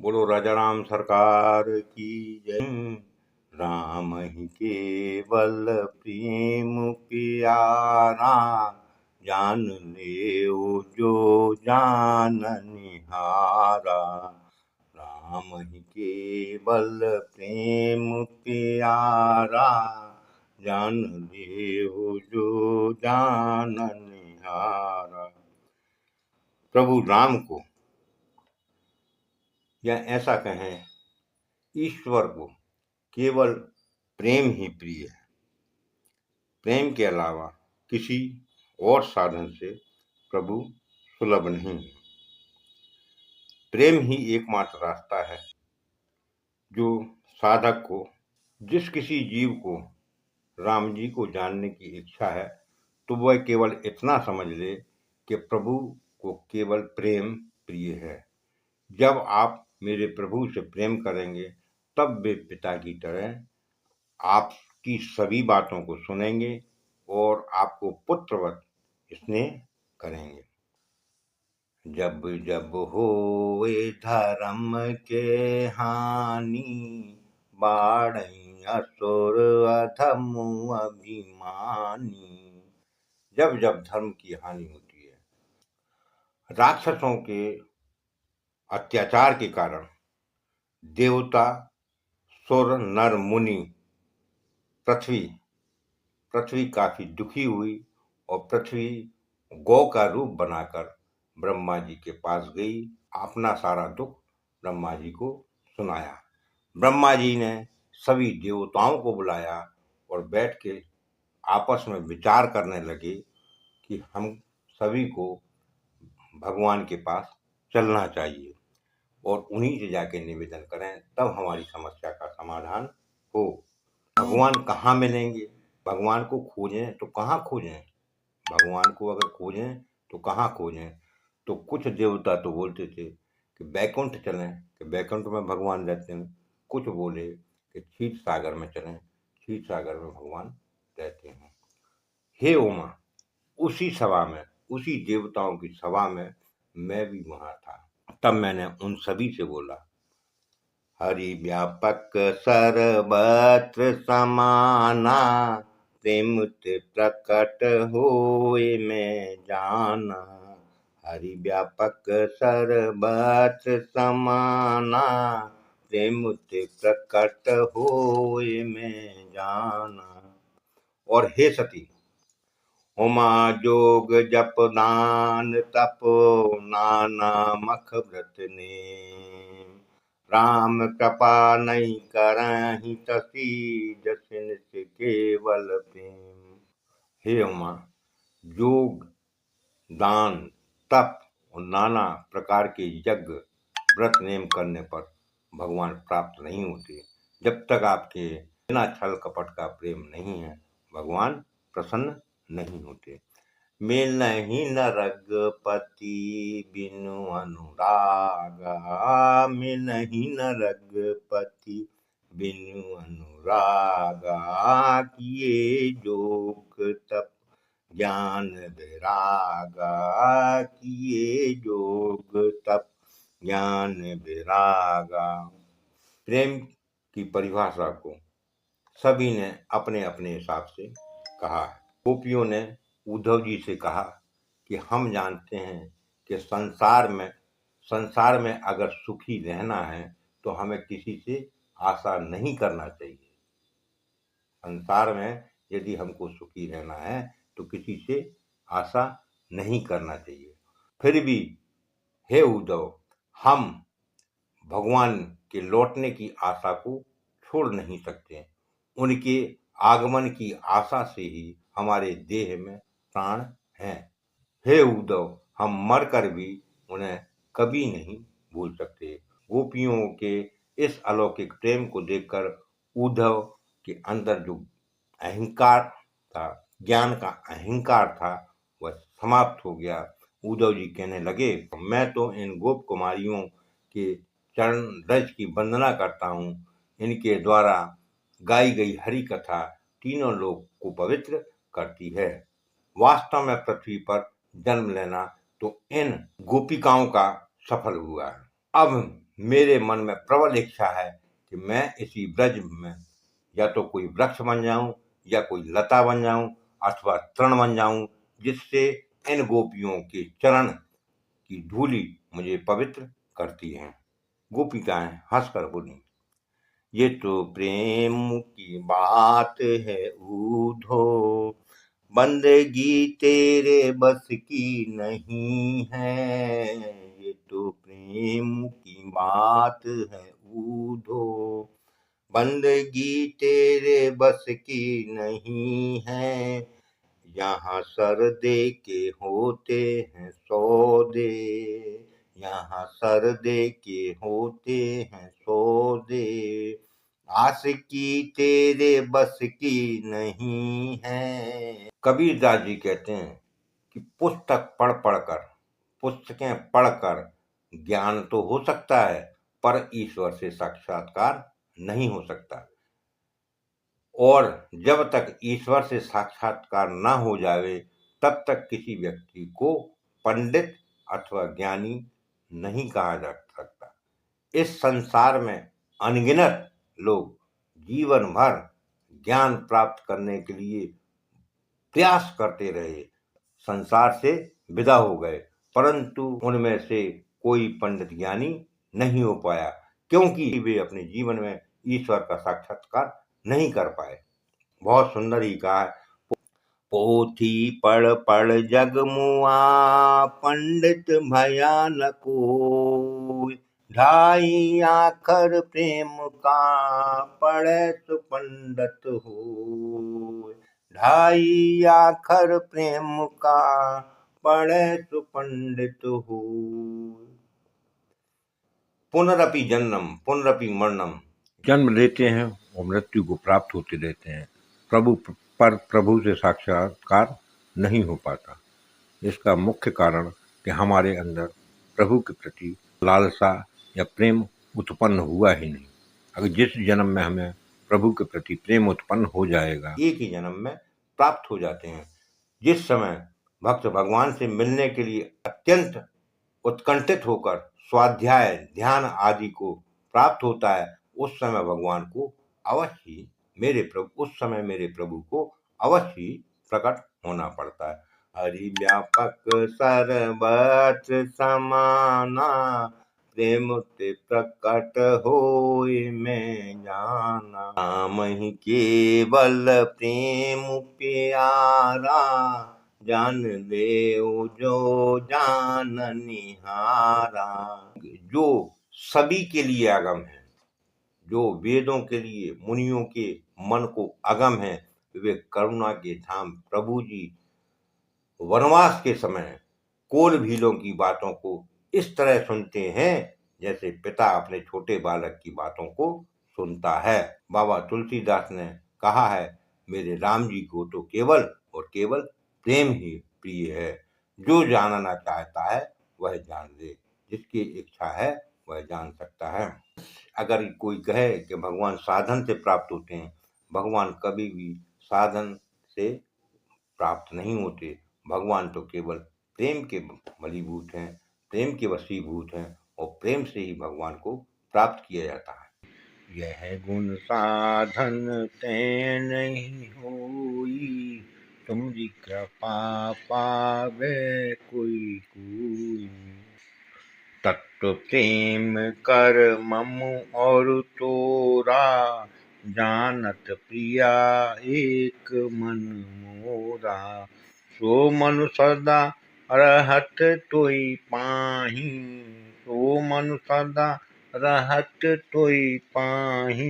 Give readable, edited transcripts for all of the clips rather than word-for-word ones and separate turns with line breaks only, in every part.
बोलो राजा राम सरकार की जय। राम ही केवल प्रेम प्यारा, जान ले जो जान निहारा। राम ही केवल प्रेम प्यारा, जान ले जो जान निहारा। प्रभु राम को या ऐसा कहें, ईश्वर को केवल प्रेम ही प्रिय है। प्रेम के अलावा किसी और साधन से प्रभु सुलभ नहीं है। प्रेम ही एकमात्र रास्ता है जो साधक को, जिस किसी जीव को राम जी को जानने की इच्छा है, तो वह केवल इतना समझ ले कि प्रभु को केवल प्रेम प्रिय है। जब आप मेरे प्रभु से प्रेम करेंगे, तब वे पिता की तरह आपकी सभी बातों को सुनेंगे और आपको पुत्रवत स्नेह करेंगे। जब जब होए धर्म के हानि, बाढ़ई असुर अधम अभिमानी। जब जब धर्म की हानि होती है, राक्षसों के अत्याचार के कारण देवता, सुर, नर, मुनि, पृथ्वी काफी दुखी हुई और पृथ्वी गौ का रूप बनाकर ब्रह्मा जी के पास गई। अपना सारा दुख ब्रह्मा जी को सुनाया। ब्रह्मा जी ने सभी देवताओं को बुलाया और बैठ के आपस में विचार करने लगे कि हम सभी को भगवान के पास चलना चाहिए और उन्हीं से जाके निवेदन करें, तब हमारी समस्या का समाधान हो। भगवान कहाँ मिलेंगे? भगवान को खोजें तो कहाँ खोजें? भगवान को अगर खोजें तो कहाँ खोजें? तो कुछ देवता तो बोलते थे कि बैकुंठ चलें, कि बैकुंठ में भगवान रहते हैं। कुछ बोले कि क्षीर सागर में चलें, क्षीर सागर में भगवान रहते हैं। हे उमा, उसी सभा में, उसी देवताओं की सभा में मैं भी वहां था। तब मैंने उन सभी से बोला, हरि व्यापक सर्वत्र समाना, प्रेम ते प्रकट होए मैं जाना। हरि व्यापक सर्वत्र समाना, प्रेम ते प्रकट होए मैं जाना। और हे सती, उमा जोग जप दान तप, नाना मख व्रत ने। राम कृपा नहीं करहि तसी, जसिन से केवल प्रेम। हे उमा, योग, दान, तप और नाना प्रकार के यज्ञ, व्रत नेम करने पर भगवान प्राप्त नहीं होते। जब तक आपके बिना छल कपट का प्रेम नहीं है, भगवान प्रसन्न नहीं होते। मिलहि न रघुपति बिनु अनुरागा, मिलहि न रघुपति बिनु अनुरागा। किए जोग तप ज्ञान विरागा, किए जोग तप ज्ञान विरागा। प्रेम की परिभाषा को सभी ने अपने अपने हिसाब से कहा है। गोपियों ने उद्धव जी से कहा कि हम जानते हैं कि संसार में अगर सुखी रहना है तो हमें किसी से आशा नहीं करना चाहिए। संसार में यदि हमको सुखी रहना है तो किसी से आशा नहीं करना चाहिए। फिर भी हे उद्धव, हम भगवान के लौटने की आशा को छोड़ नहीं सकते। उनके आगमन की आशा से ही हमारे देह में प्राण हैं। हे उद्धव, हम मरकर भी उन्हें कभी नहीं भूल सकते। गोपियों के इस अलौकिक प्रेम को देखकर उद्धव के अंदर जो अहंकार था, ज्ञान का अहंकार था, वह समाप्त हो गया। उद्धव जी कहने लगे, मैं तो इन गोप कुमारियों के चरण रज की वंदना करता हूँ। इनके द्वारा गाई गई हरि कथा तीनों लोक को पवित्र करती है। वास्तव में पृथ्वी पर जन्म लेना तो इन गोपिकाओं का सफल हुआ है। अब मेरे मन में प्रबल इच्छा है कि मैं इसी ब्रज में या तो कोई वृक्ष बन जाऊं या कोई लता बन जाऊं अथवा तृण बन जाऊं, जिससे इन गोपियों के चरण की धूलि मुझे पवित्र करती है। गोपिकाएं हंसकर बोली, ये तो प्रेम की बात है उधो, बंदगी तेरे बस की नहीं है। ये तो प्रेम की बात है उधो, बंदगी तेरे बस की नहीं है। यहाँ सरदे के होते हैं सौदे, यहाँ सरदे के होते हैं सौदे, आशिकी तेरे बस की नहीं है। कबीरदास जी कहते हैं कि पुस्तक पढ़कर, पुस्तकें पढ़कर ज्ञान तो हो सकता है, पर ईश्वर से साक्षात्कार नहीं हो सकता। और जब तक ईश्वर से साक्षात्कार न हो जावे, तब तक किसी व्यक्ति को पंडित अथवा ज्ञानी नहीं कहा जा सकता। इस संसार में अनगिनत लोग जीवन भर ज्ञान प्राप्त करने के लिए प्रयास करते रहे, संसार से विदा हो गए, परंतु उनमें से कोई पंडित ज्ञानी नहीं हो पाया, क्योंकि वे अपने जीवन में ईश्वर का साक्षात्कार नहीं कर पाए। बहुत सुंदर ही कहा है, पोथी पढ़ पढ़ जग मुआ, पंडित भया न कोई, ढाई आखर प्रेम का, पढ़े सो पंडित हो। ढाई आखर प्रेम का, पढ़े सो पंडित हो। पुनरपि जन्म पुनरपि मरणम, जन्म लेते हैं और मृत्यु को प्राप्त होते रहते हैं, पर प्रभु से साक्षात्कार नहीं हो पाता। इसका मुख्य कारण कि हमारे अंदर प्रभु के प्रति लालसा या प्रेम उत्पन्न हुआ ही नहीं। अगर जिस जन्म में हमें प्रभु के प्रति प्रेम उत्पन्न हो जाएगा, एक ही जन्म में प्राप्त हो जाते हैं। जिस समय भक्त भगवान से मिलने के लिए अत्यंत उत्कंठित होकर स्वाध्याय ध्यान आदि को प्राप्त होता है, उस समय भगवान को अवश्य मेरे प्रभु को अवश्य प्रकट होना पड़ता है। हरि व्यापक सर्वत्र समाना, प्रेम ते प्रकट होए मैं जाना। नाम ही केवल प्रेम प्यारा, जान ले जो जान निहारा। जो सभी के लिए अगम है, जो वेदों के लिए मुनियों के मन को अगम है, वे करुणा के धाम प्रभु जी वनवास के समय कोल भीलों की बातों को इस तरह सुनते हैं जैसे पिता अपने छोटे बालक की बातों को सुनता है। बाबा तुलसीदास ने कहा है, मेरे राम जी को तो केवल और केवल प्रेम ही प्रिय है। जो जानना चाहता है वह जान ले, जिसकी इच्छा है वह जान सकता है। अगर कोई कहे कि भगवान साधन से प्राप्त होते हैं, भगवान कभी भी साधन से प्राप्त नहीं होते। भगवान तो केवल प्रेम के बलीभूत हैं, प्रेम के वशीभूत हैं, और प्रेम से ही भगवान को प्राप्त किया जाता है। यह गुण साधन ते नहीं होई, तुमरी कृपा पावे कोई कोई। तत्व प्रेम कर ममु और तोरा, जानत प्रिया एक मन मोरा। सो मनु सदा रहत तोई पाही, सो मनु सदा रहत तोई पाही।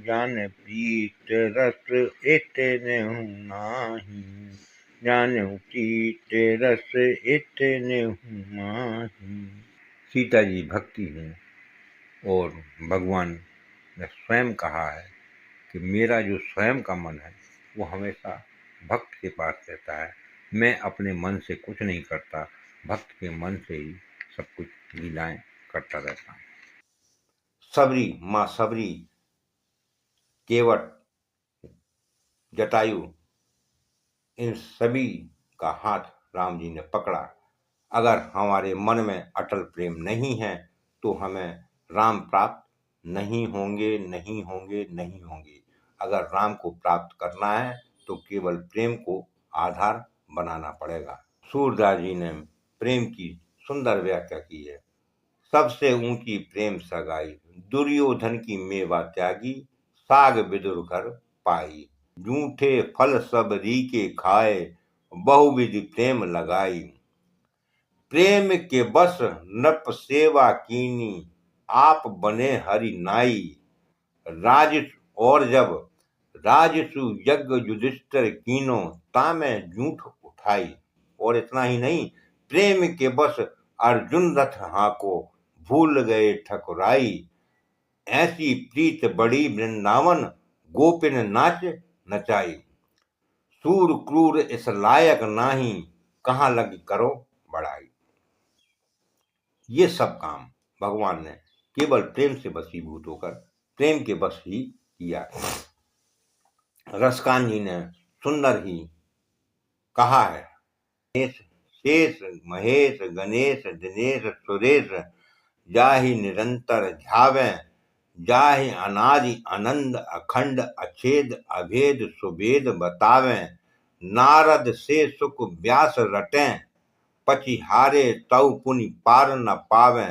जान प्रीत रस इतने नाही, जान प्रीत रस इतने नाही। सीता जी भक्ति हैं, और भगवान ने स्वयं कहा है कि मेरा जो स्वयं का मन है वो हमेशा भक्त के पास रहता है। मैं अपने मन से कुछ नहीं करता, भक्त के मन से ही सब कुछ लीलाएं करता रहता हूँ। सबरी माँ सबरी, केवट, जटायु, इन सभी का हाथ राम जी ने पकड़ा। अगर हमारे मन में अटल प्रेम नहीं है तो हमें राम प्राप्त नहीं होंगे, नहीं होंगे, नहीं होंगे। अगर राम को प्राप्त करना है तो केवल प्रेम को आधार बनाना पड़ेगा। सूरदास जी ने प्रेम की सुंदर व्याख्या की है। सबसे ऊंची प्रेम सगाई, दुर्योधन की मेवा त्यागी, साग विदुर घर पाई। जूठे फल सब रीके खाए, बहुविधि प्रेम लगाई। प्रेम के बस नृप सेवा कीनी, आप बने हरि नाई। राज और जब राजसु यज्ञ युधिष्ठिर कीनो, तामे जूठ उठाई। और इतना ही नहीं, प्रेम के बस अर्जुन रथ हाको, भूल गए ठकुराई। ऐसी प्रीत बड़ी वृंदावन, गोपिन नाच नचाई। सूर क्रूर इस लायक नाही, कहाँ लग करो बड़ाई। ये सब काम भगवान ने केवल प्रेम से वशीभूत होकर प्रेम के बस ही किया। रसकान जी ने सुंदर ही कहा है, शेष महेश गणेश दिनेश सुरेश, जाहि निरंतर ध्यावे, जाहि अनादि आनंद अखंड अछेद अभेद सुभेद बतावे। नारद से सुख व्यास रटे, पचिहारे तव पुनि पार न पावे।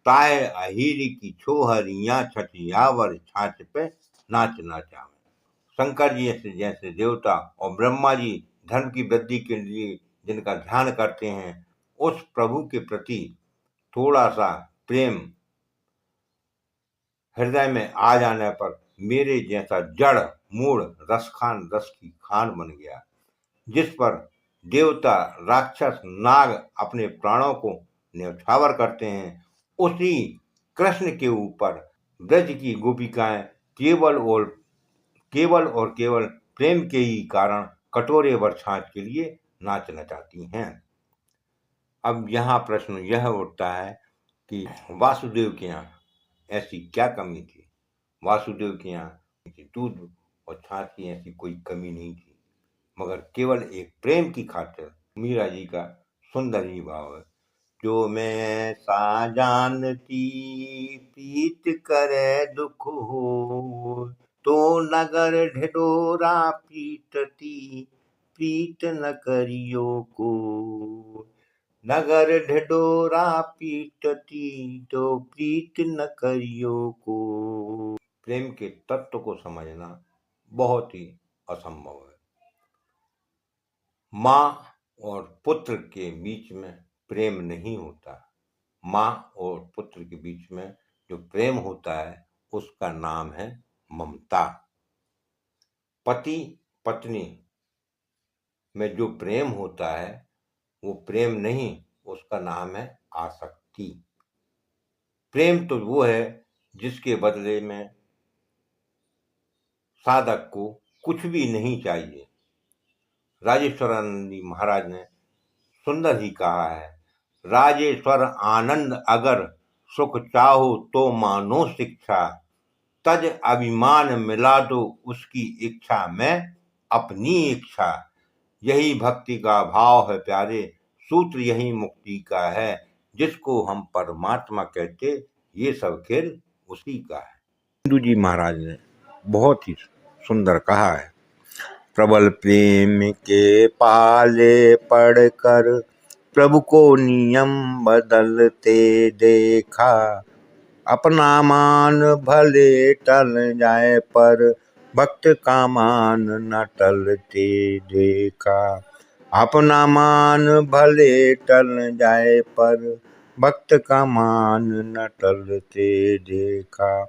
ताहे अहिरी की छोहरियां छठियावर, छाछ पे नाच नाचावे। शंकर जी जैसे देवता और ब्रह्मा जी धर्म की वृद्धि के लिए जिनका ध्यान करते हैं, उस प्रभु के प्रति थोड़ा सा प्रेम हृदय में आ जाने पर मेरे जैसा जड़ मूढ़ रसखान रस की खान बन गया, जिस पर देवता राक्षस नाग अपने प्राणों को न्यौछावर करते हैं, उसी कृष्ण के ऊपर ब्रज की गोपिकाएं केवल और केवल प्रेम के ही कारण कटोरे वर छाछ के लिए नाच नचाती हैं। अब यहाँ प्रश्न यह उठता है कि वासुदेव के यहाँ ऐसी क्या कमी थी। वासुदेव के यहाँ दूध और छाछ की ऐसी कोई कमी नहीं थी, मगर केवल एक प्रेम की खातिर। मीरा जी का सुंदर ही भाव है, जो मैं सा जानती प्रीत करे दुख हो, तो नगर ढिढोरा पीटती, प्रीत न करियो को। नगर ढिढोरा पीटती, तो प्रीत न करियो को। प्रेम के तत्व को समझना बहुत ही असंभव है। माँ और पुत्र के बीच में प्रेम नहीं होता। माँ और पुत्र के बीच में जो प्रेम होता है उसका नाम है ममता। पति पत्नी में जो प्रेम होता है वो प्रेम नहीं, उसका नाम है आसक्ति। प्रेम तो वो है जिसके बदले में साधक को कुछ भी नहीं चाहिए। राजेश्वरानंद महाराज ने सुंदर ही कहा है, राजेश्वर आनंद अगर सुख चाहो तो मानो शिक्षा, तज अभिमान मिला दो उसकी इच्छा में अपनी इच्छा। यही भक्ति का भाव है प्यारे, सूत्र यही मुक्ति का है। जिसको हम परमात्मा कहते, ये सब खेल उसी का है। हिंदू जी महाराज ने बहुत ही सुंदर कहा है, प्रबल प्रेम के पाले पड़कर प्रभु को नियम बदलते देखा। अपना मान भले टल जाए पर भक्त का मान न टलते देखा। अपना मान भले टल जाए पर भक्त का मान न टलते देखा।